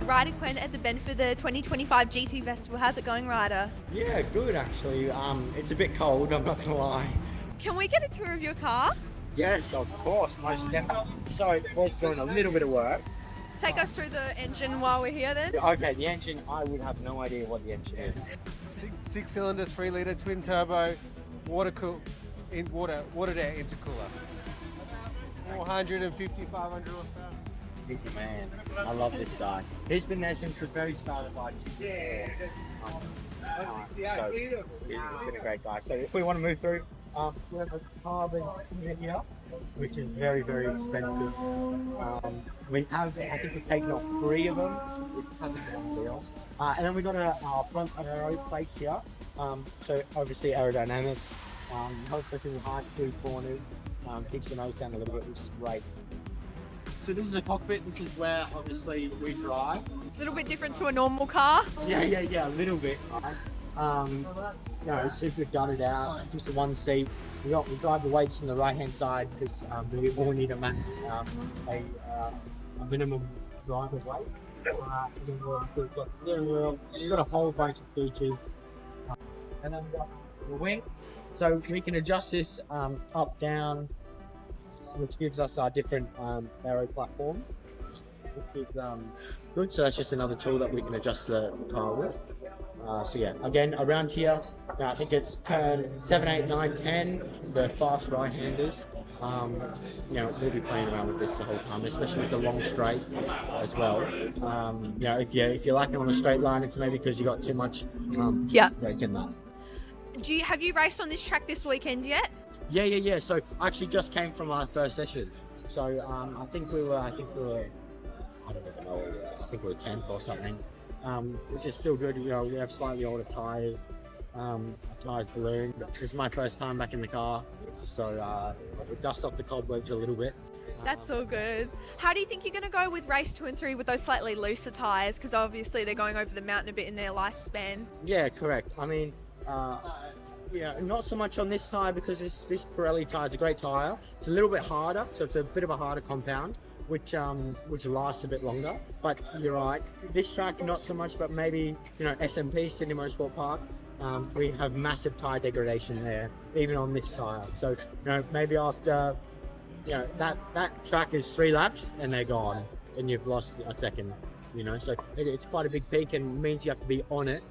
Ryder Quinn at the Bend for the 2025 GT Festival. How's it going, Ryder? Yeah, good actually. It's a bit cold, I'm not gonna lie. Can we get a tour of your car? Yes, of course, most definitely. So it was doing a little bit of work. Take us through the engine while we're here then. Okay, the engine, I would have no idea what the engine is. Six cylinder, 3 litre twin turbo, watered air intercooler. 450, 500 horsepower. He's a man. I love this guy. He's been there since the very start of our GT. So he's been a great guy. So if we want to move through, we have a carbon unit here, which is very, very expensive. We have, I think we've taken off 3 of them, which hasn't been a deal. And then we've got our front aero plates here. So obviously aerodynamic, helps us in the high through corners, keeps the nose down a little bit, which is great. So this is a cockpit, this is where obviously we drive. A little bit different to a normal car. Yeah, a little bit. It's super gutted out, just the one seat. We drive the weights from the right hand side because we all need a minimum driver weight. We've got steering wheel, we've got a whole bunch of features. And then we've got the wing. So we can adjust this up, down, which gives us our different aero platforms, which is good. So that's just another tool that we can adjust the car with. So yeah, again, around here, I think it's turn 7, 8, 9, 10, the fast right-handers. We'll be playing around with this the whole time, especially with the long straight as well. If you're lacking on a straight line, it's maybe because you got too much brake in that. Have you raced on this track this weekend yet? Yeah. So I actually just came from our first session. So I think we were, I don't even know, I think we were 10th or something, which is still good. We have slightly older tyres. Tyres ballooned. It's my first time back in the car, so we dust off the cobwebs a little bit. That's all good. How do you think you're going to go with race 2 and 3 with those slightly looser tyres? Because obviously they're going over the mountain a bit in their lifespan. Yeah, correct. I mean, not so much on this tyre because this Pirelli tyre is a great tyre. It's a little bit harder, so it's a bit of a harder compound, which lasts a bit longer. But you're right, this track not so much, but maybe SMP, Sydney Motorsport Park. We have massive tyre degradation there, even on this tyre. So maybe after that track is 3 laps and they're gone, and you've lost a second. So it's quite a big peak and means you have to be on it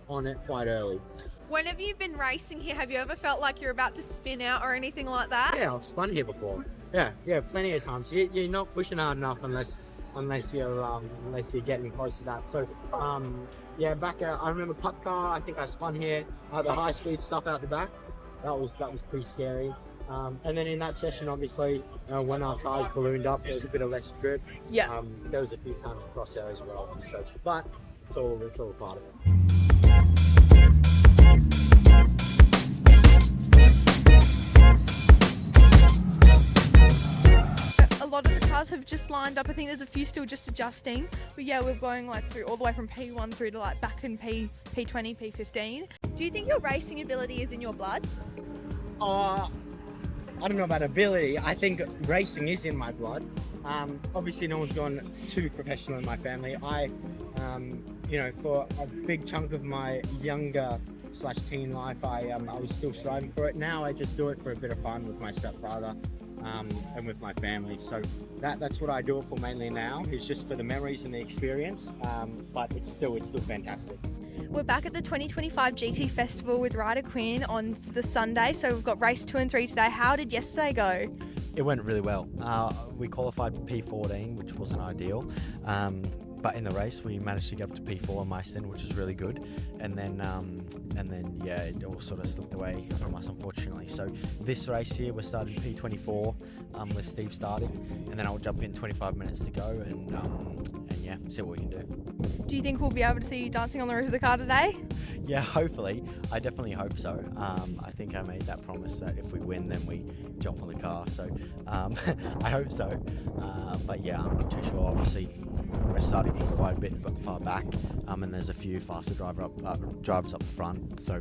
quite early. Whenever you've been racing here, have you ever felt like you're about to spin out or anything like that? Yeah, I've spun here before. Yeah, plenty of times. You're not pushing hard enough unless you're getting close to that. So back I remember Cup car. I think I spun here. The high speed stuff out the back. That was pretty scary. And then in that session, obviously, when our tyres ballooned up, there was a bit of less grip. Yeah. There was a few times across there as well. So, but it's all part of it. A lot of the cars have just lined up. I think there's a few still just adjusting. But yeah, we're going through all the way from P1 through to back in P20, P15. Do you think your racing ability is in your blood? I don't know about ability. I think racing is in my blood. Obviously no one's gone too professional in my family. I, for a big chunk of my younger/teen life, I was still striving for it. Now I just do it for a bit of fun with my stepbrother. And with my family, so that's what I do it for mainly now. It's just for the memories and the experience, but it's still fantastic. We're back at the 2025 GT Festival with Ryder Quinn on the Sunday, so we've got race 2 and 3 today. How did yesterday go? It went really well. We qualified P14, which wasn't ideal, but in the race we managed to get up to P4 on my stint, which was really good. And then it all sort of slipped away from us, unfortunately. So this race here, we're starting P24 with Steve starting, and then I'll jump in 25 minutes to go and see what we can do. Do you think we'll be able to see you dancing on the roof of the car today? Yeah, hopefully. I definitely hope so. I think I made that promise that if we win, then we jump on the car. So I hope so. But yeah, I'm not too sure. Obviously, we're starting from quite a bit far back, and there's a few faster drivers up front. So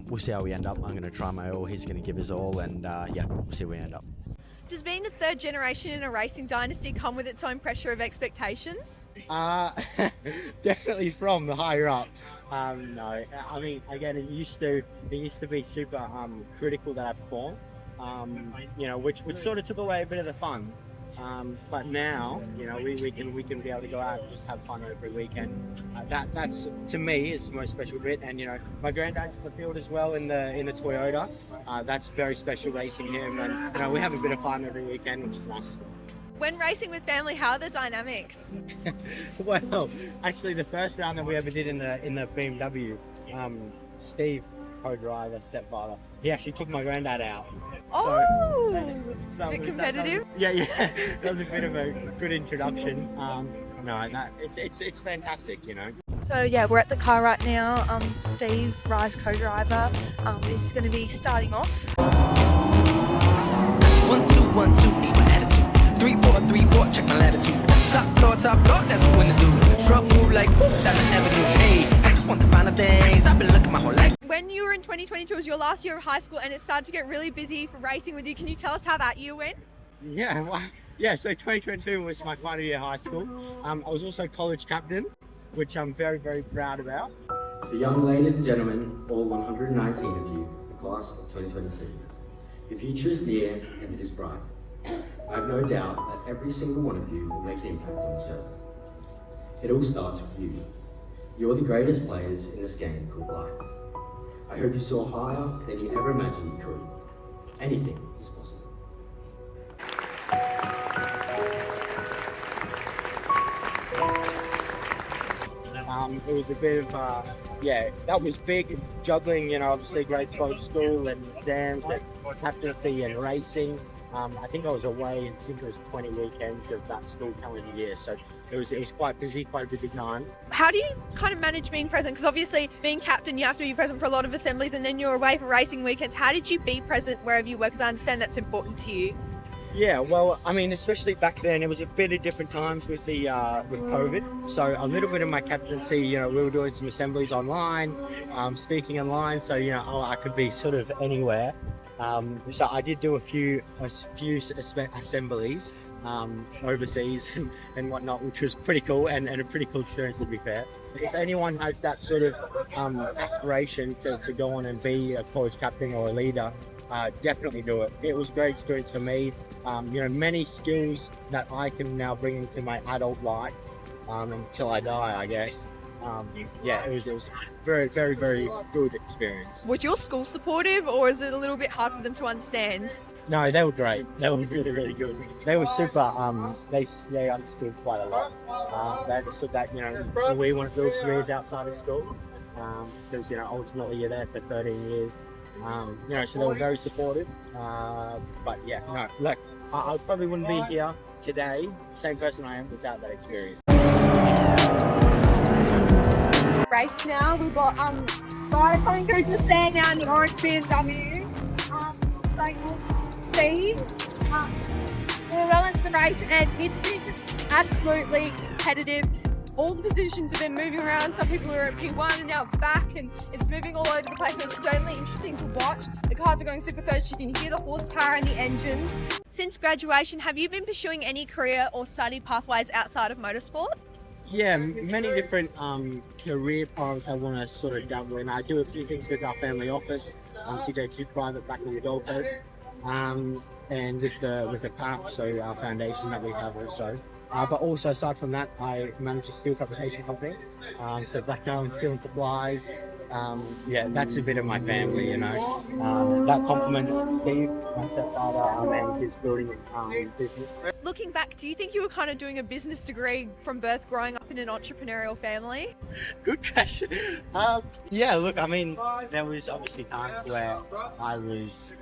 we'll see how we end up. I'm going to try my all. He's going to give his all, and we'll see where we end up. Does being the third generation in a racing dynasty come with its own pressure of expectations? Definitely from the higher up. No, I mean, again, it used to be super critical that I perform. Which sort of took away a bit of the fun. But now, we can be able to go out and just have fun every weekend. That's to me is the most special bit. And my granddad's in the field as well in the Toyota. That's very special racing him, and we have a bit of fun every weekend, which is nice. When racing with family, how are the dynamics? Well, actually, the first round that we ever did in the BMW, Steve, co-driver, stepfather, he actually took my granddad out. Oh, a bit competitive. Yeah, that was a bit of a good introduction. It's fantastic, So yeah, we're at the car right now. Steve, Ryder's co-driver, is going to be starting off. 1, 2, 1, 2, eat my attitude. 3, 4, 3, 4, check my latitude. Top floor, that's what winning do. Shrug move like whoop down the avenue. Hey, I just want the finer things. I've been looking my whole life. When you were in 2022, it was your last year of high school and it started to get really busy for racing with you. Can you tell us how that year went? So 2022 was my final year of high school. I was also college captain, which I'm very, very proud about. The young ladies and gentlemen, all 119 of you, the class of 2022. Your future is near and it is bright. I have no doubt that every single one of you will make an impact on this earth. It all starts with you. You're the greatest players in this game called life. I hope you soar higher than you ever imagined you could. Anything is possible. It was a bit of, that was big, juggling, obviously grade 12 school and exams and captaincy and racing. I think I was away, I think it was 20 weekends of that school calendar year, so it was quite busy, quite a busy time. How do you kind of manage being present? Because obviously being captain, you have to be present for a lot of assemblies and then you're away for racing weekends. How did you be present wherever you were? Because I understand that's important to you. Yeah, well, I mean, especially back then, it was a bit of different times with the with COVID. So a little bit of my captaincy, we were doing some assemblies online, speaking online. So I could be sort of anywhere. So I did do a few assemblies overseas and whatnot, which was pretty cool and a pretty cool experience, to be fair. If anyone has that sort of aspiration to go on and be a college captain or a leader, definitely do it. It was a great experience for me. Many skills that I can now bring into my adult life until I die, I guess. It was very, very, very good experience. Was your school supportive or is it a little bit hard for them to understand? No, they were great. They were really, really good. They were super, they understood quite a lot. They understood that, we want to build careers outside of school. Because, ultimately you're there for 13 years. So they were very supportive. I probably wouldn't be here today, same person I am, without that experience. Race now, we've got Ryder coming through to the stand now in the orange BMW. Steve, we're well into the race and it's been absolutely competitive. All the positions have been moving around. Some people are at P1 and now back, and it's moving all over the place. So it's certainly interesting to watch. The cars are going super fast. You can hear the horsepower in the engines. Since graduation, have you been pursuing any career or study pathways outside of motorsport? Yeah, many different career paths I want to sort of dabble in. I do a few things with our family office, CJQ Private back in the Gold Coast, and with the PAF, so our foundation that we have also. But also, aside from that, I manage a steel fabrication company, so Black Diamond Steel and Supplies. That's a bit of my family, That complements Steve, my stepfather, and his building business. Looking back, do you think you were kind of doing a business degree from birth growing up in an entrepreneurial family? Good question. Look, I mean, there was obviously times where I was,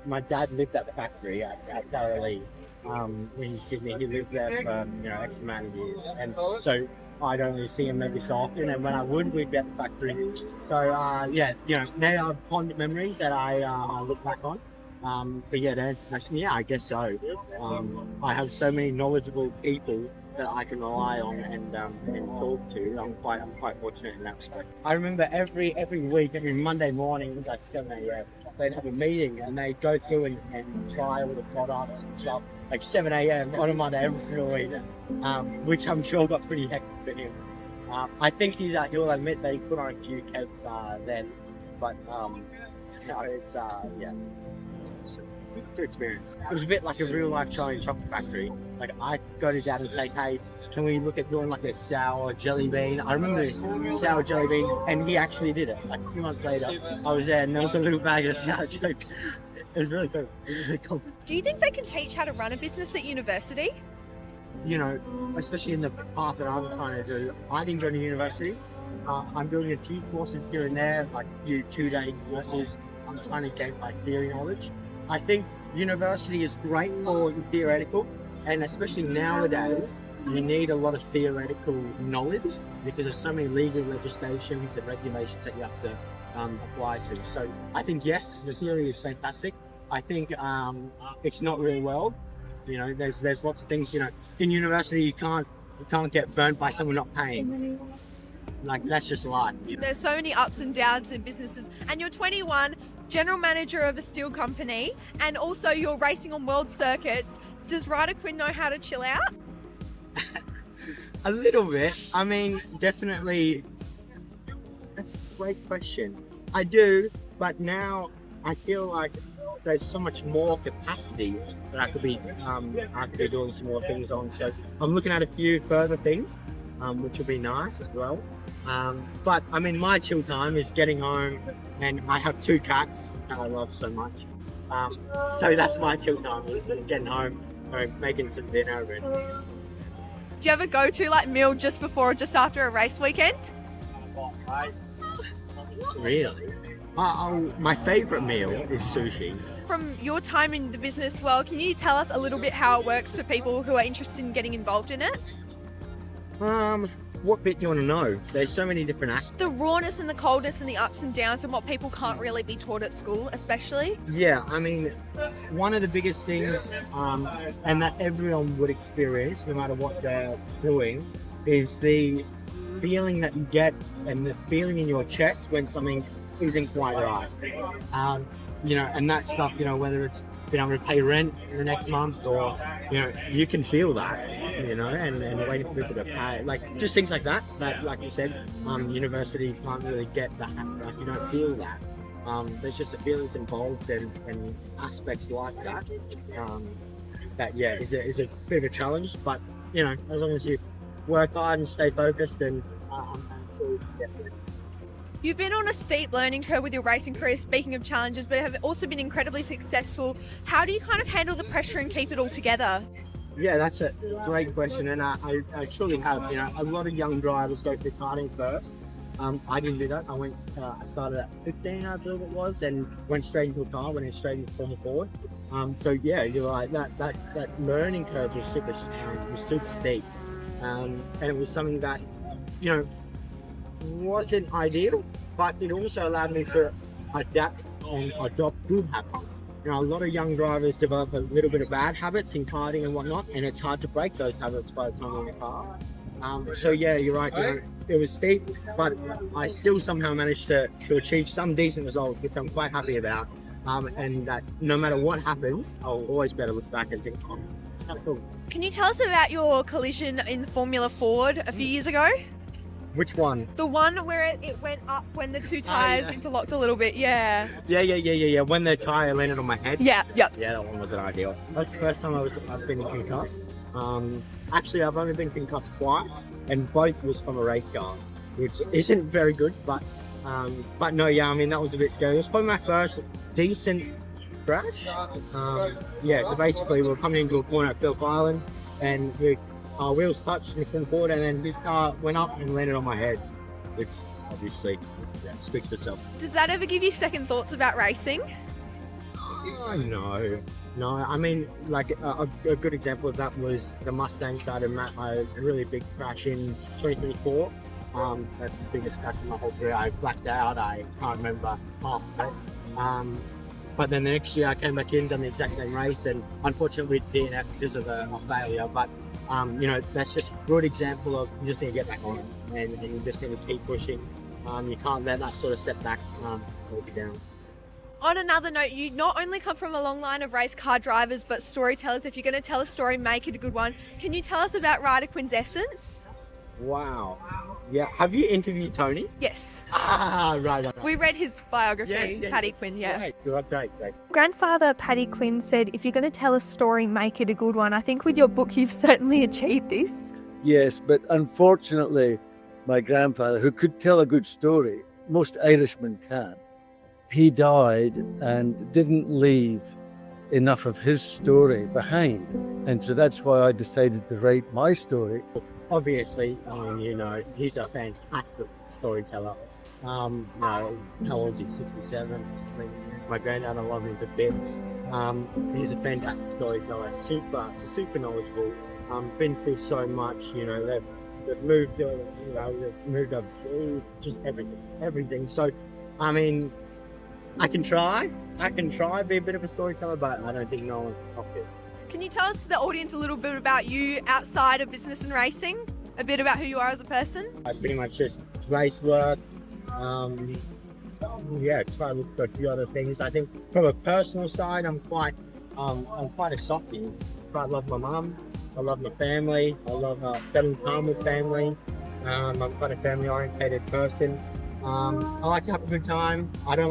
my dad lived at the factory at Galilee. In Sydney, he lived there for X amount of years, and so I don't really see him every so often. And when I would, we'd be at the factory. So they are fond memories that I look back on. But yeah, to answer the question, yeah, I guess so. I have so many knowledgeable people that I can rely on and talk to. I'm quite fortunate in that respect. I remember every week, every Monday morning, it was like 7 a.m. They'd have a meeting and they'd go through and try all the products and stuff, like 7 a.m. on a Monday every single week, which I'm sure got pretty hectic for him. I think he'll admit they put on a few kebs then, but it's yeah. It's a good experience. It was a bit like a real life Charlie and Chocolate Factory. Like I'd go to Dad and say, hey, can we look at doing like a sour jelly bean? I remember this sour jelly bean, and he actually did it. Like a few months later, I was there and there was a little bag of sour jelly bean. It was really cool. It was really cool. Do you think they can teach how to run a business at university? You know, especially in the path that I'm trying to do, I didn't go to university. I'm doing a few courses here and there, like a few 2-day courses. I'm trying to gain my theory knowledge. I think university is great for the theoretical, and especially nowadays, you need a lot of theoretical knowledge because there's so many legal legislations and regulations that you have to apply to. So I think yes, the theory is fantastic. I think it's not real well. You know, there's lots of things. You know, in university you can't get burnt by someone not paying. Like that's just life. You know? There's so many ups and downs in businesses, and you're 21. General manager of a steel company, and also you're racing on world circuits. Does Ryder Quinn know how to chill out? A little bit. I mean, definitely. That's a great question. I do, but now I feel like there's so much more capacity that I could be doing some more things on. So I'm looking at a few further things, which will be nice as well. But I mean, my chill time is getting home, and I have 2 cats that I love so much. So that's my chill time, is getting home, making some dinner. And... Do you have a go-to like meal just before or just after a race weekend? Really? My favourite meal is sushi. From your time in the business world, can you tell us a little bit how it works for people who are interested in getting involved in it? What bit do you want to know? There's so many different aspects. The rawness and the coldness and the ups and downs and what people can't really be taught at school, especially. Yeah, I mean, one of the biggest things, and that everyone would experience, no matter what they're doing, is the feeling that you get and the feeling in your chest when something isn't quite right. You know, and that stuff, you know, whether it's being able to pay rent the next month or, you know, you can feel that, you know, and waiting for people to pay. Like, just things like that, like you said, university can't really get that, like, you don't feel that. There's just the feelings involved and aspects like that, that, yeah, is a bit of a challenge, but, you know, as long as you work hard and stay focused, and I'm sure you can get there. You've been on a steep learning curve with your racing career, speaking of challenges, but have also been incredibly successful. How do you kind of handle the pressure and keep it all together? Yeah, that's a great question, and I truly have. You know, a lot of young drivers go through karting first. I didn't do that. I started at 15, I believe it was, and went straight into a car, went straight into Formula Ford. So yeah, you're right. That learning curve was super steep, and it was something that, you know, wasn't ideal, but it also allowed me to adapt and adopt good habits. You know, a lot of young drivers develop a little bit of bad habits in karting and whatnot, and it's hard to break those habits by the time you're in the car. So yeah, you're right. You know, it was steep, but I still somehow managed to achieve some decent results, which I'm quite happy about. And that no matter what happens, I'll always be able to look back and think, oh, it's kind of cool. Can you tell us about your collision in Formula Ford a few years ago? Which one? The one where it went up when the 2 tyres interlocked a little bit, yeah. Yeah. When the tyre landed on my head. Yeah. Yeah, that one wasn't ideal. That's the first time I've been concussed. Actually, I've only been concussed twice, and both was from a race car, which isn't very good. But no, yeah, I mean that was a bit scary. It was probably my first decent crash. Yeah, so basically we were coming into a corner at Phillip Island, and our wheels touched in front forward, and then this car went up and landed on my head, which obviously speaks for itself. Does that ever give you second thoughts about racing? Oh, no. I mean, like a good example of that was the Mustang side of a really big crash in 2024. That's the biggest crash in my whole career. I blacked out. I can't remember half of it. But then the next year I came back in, done the exact same race, and unfortunately we DNF because of a failure. But you know, that's just a good example of you just need to get back on it, and you just need to keep pushing. You can't let that sort of setback hold you down. On another note, you not only come from a long line of race car drivers, but storytellers. If you're going to tell a story, make it a good one. Can you tell us about Ryder Quinn's essence? Wow. Yeah. Have you interviewed Tony? Yes. Right. We read his biography, Yes. Paddy Quinn, yeah. Great. You're great. Grandfather Paddy Quinn said, if you're going to tell a story, make it a good one. I think with your book, you've certainly achieved this. Yes, but unfortunately, my grandfather, who could tell a good story, most Irishmen can't, he died and didn't leave enough of his story behind. And so that's why I decided to write my story. Obviously, you know, he's a fantastic storyteller. You know, how old is he? 67. My granddad, I love him to bits. He's a fantastic storyteller, super knowledgeable. Been through so much. You know, they've moved, they've moved overseas, just everything. So, I mean, I can try be a bit of a storyteller, but I don't think no one will copy it. Can you tell us, the audience, a little bit about you outside of business and racing? A bit about who you are as a person? I pretty much just race work. Yeah, try to look for a few other things. I think from a personal side, I'm quite a softie. I love my mum. I love my family. I love spending time with family. I'm quite a family-orientated person. I like to have a good time. I don't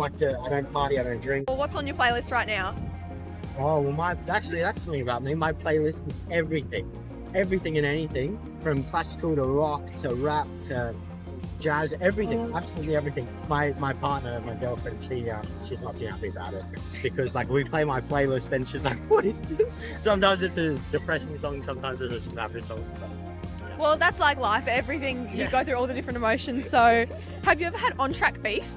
party. I don't drink. Well, what's on your playlist right now? Oh, well, that's something about me. My playlist is everything and anything, from classical to rock to rap to jazz, everything, absolutely everything. My partner, my girlfriend, she's not too happy about it, because like we play my playlist and she's like, what is this? Sometimes it's a depressing song, sometimes it's a happy song. But, Well, that's like life. Everything, you go through all the different emotions. So, have you ever had on-track beef?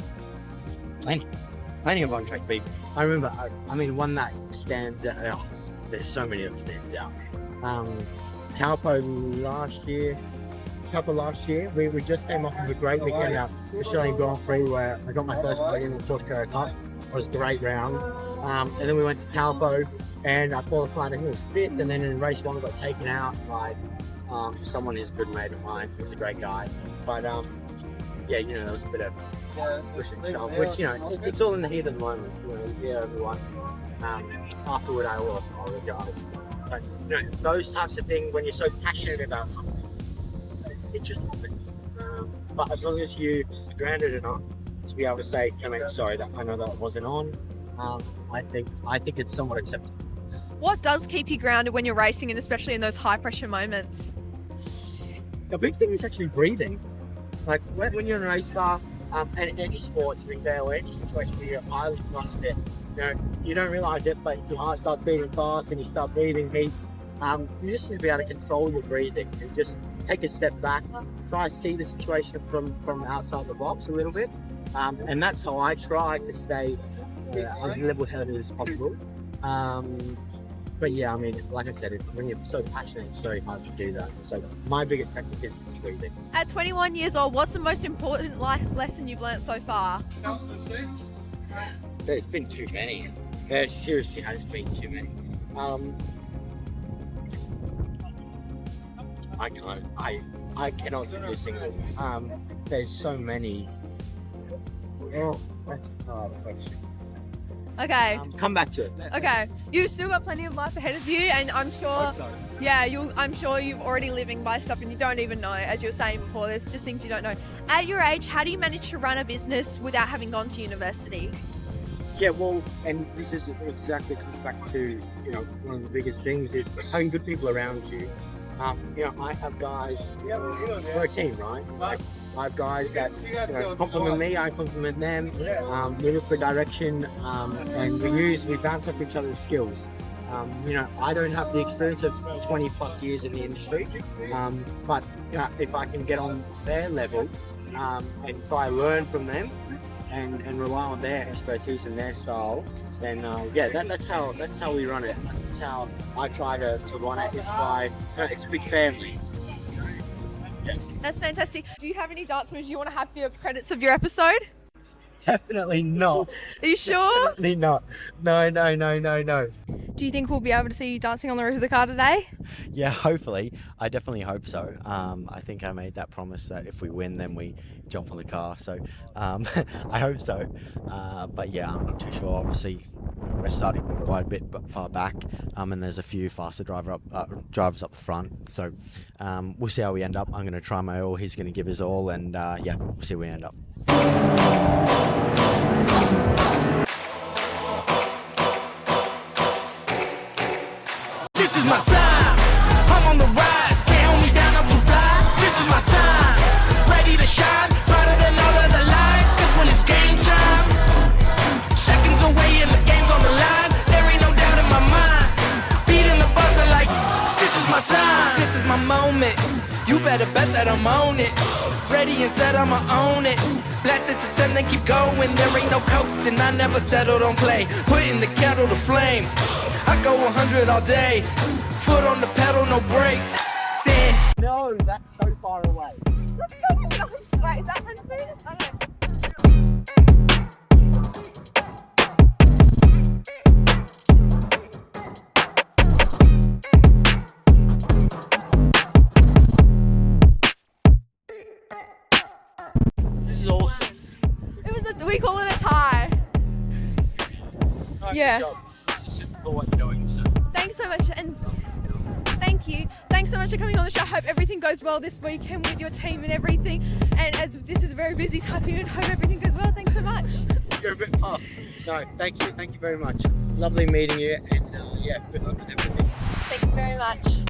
Plenty of on-track beef. I remember, I mean, one that stands out. Oh, there's so many that stands out. Taupo last year, we just came off of a great weekend at Australian Grand Prix where I got my first podium in the Torquay Cup. It was a great round. And then we went to Taupo and I qualified, I think it was 5th, and then in race 1 I got taken out by someone who's a good mate of mine. He's a great guy. But yeah, you know, there was a bit of push and shove, which, you know, it's all in the heat of the moment. You know, yeah, everyone. Afterward, I will apologise. But, you know, those types of things, when you're so passionate about something, it just happens. But as long as you are grounded enough to be able to say, "I mean, sorry, that I know that wasn't on," I think it's somewhat acceptable. What does keep you grounded when you're racing, and especially in those high pressure moments? The big thing is actually breathing. Like when you're in a race car, and any sport, to be fair, or any situation where you're highly flustered, you know, you don't realise it, but your heart starts beating fast and you start breathing heaps. You just need to be able to control your breathing and just take a step back, try to see the situation from outside the box a little bit. And that's how I try to stay as level-headed as possible. But yeah, I mean, like I said, when you're so passionate, it's very hard to do that. So my biggest technique is breathing. At 21 years old, what's the most important life lesson you've learnt so far? There's been too many. There seriously has been too many. I cannot give you a single. There's so many. Oh, that's a hard question. Okay. Come back to it. Okay. You've still got plenty of life ahead of you, and I'm sure. Yeah, I'm sure you're already living by stuff, and you don't even know. As you were saying before, there's just things you don't know. At your age, how do you manage to run a business without having gone to university? Yeah, well, and this is exactly comes back to, you know, one of the biggest things is having good people around you. You know, I have guys, we're a team, right? Like, I have guys that, you know, compliment me, I compliment them. We look for direction, and we bounce off each other's skills. You know, I don't have the experience of 20 plus years in the industry, but you know, if I can get on their level and try to learn from them and rely on their expertise and their style, then yeah, that's how we run it. That's how I try to run it. Is by, you know, it's a big family. Yeah. That's fantastic. Do you have any dance moves you want to have for your credits of your episode? Definitely not. Are you sure? Definitely not. No. Do you think we'll be able to see you dancing on the roof of the car today? Yeah, hopefully. I definitely hope so. I think I made that promise that if we win, then we jump on the car. So I hope so. But yeah, I'm not too sure. Obviously, we're starting quite a bit far back, and there's a few faster drivers up the front. So we'll see how we end up. I'm going to try my all. He's going to give his all, and yeah, we'll see where we end up. This is my time. I'm on the rise. Can't hold me down. I'm too fly. This is my time. Ready to shine. Brighter than all of the lights. 'Cause when it's game time, seconds away and the game's on the line. There ain't no doubt in my mind. Beating the buzzer like this is my time. This is my moment. You better bet that I'm on it. Ready and set, I'ma own it. Blast it to 10, then keep going. There ain't no coasting. I never settle, don't play. Putting the kettle to flame. I go 100 all day. Foot on the pedal, no brakes. Saying, No, that's so far away. Wait, is that 100 meters? I don't know. This is awesome. We call it a tie. Nice Yeah. job. This is super cool what you're doing. So. Thanks so much, and thank you. Thanks so much for coming on the show. I hope everything goes well this weekend with your team and everything. And as this is a very busy time for you, and hope everything goes well. Thanks so much. You're a bit off. No, thank you very much. Lovely meeting you, and yeah, good luck with everything. Thank you very much.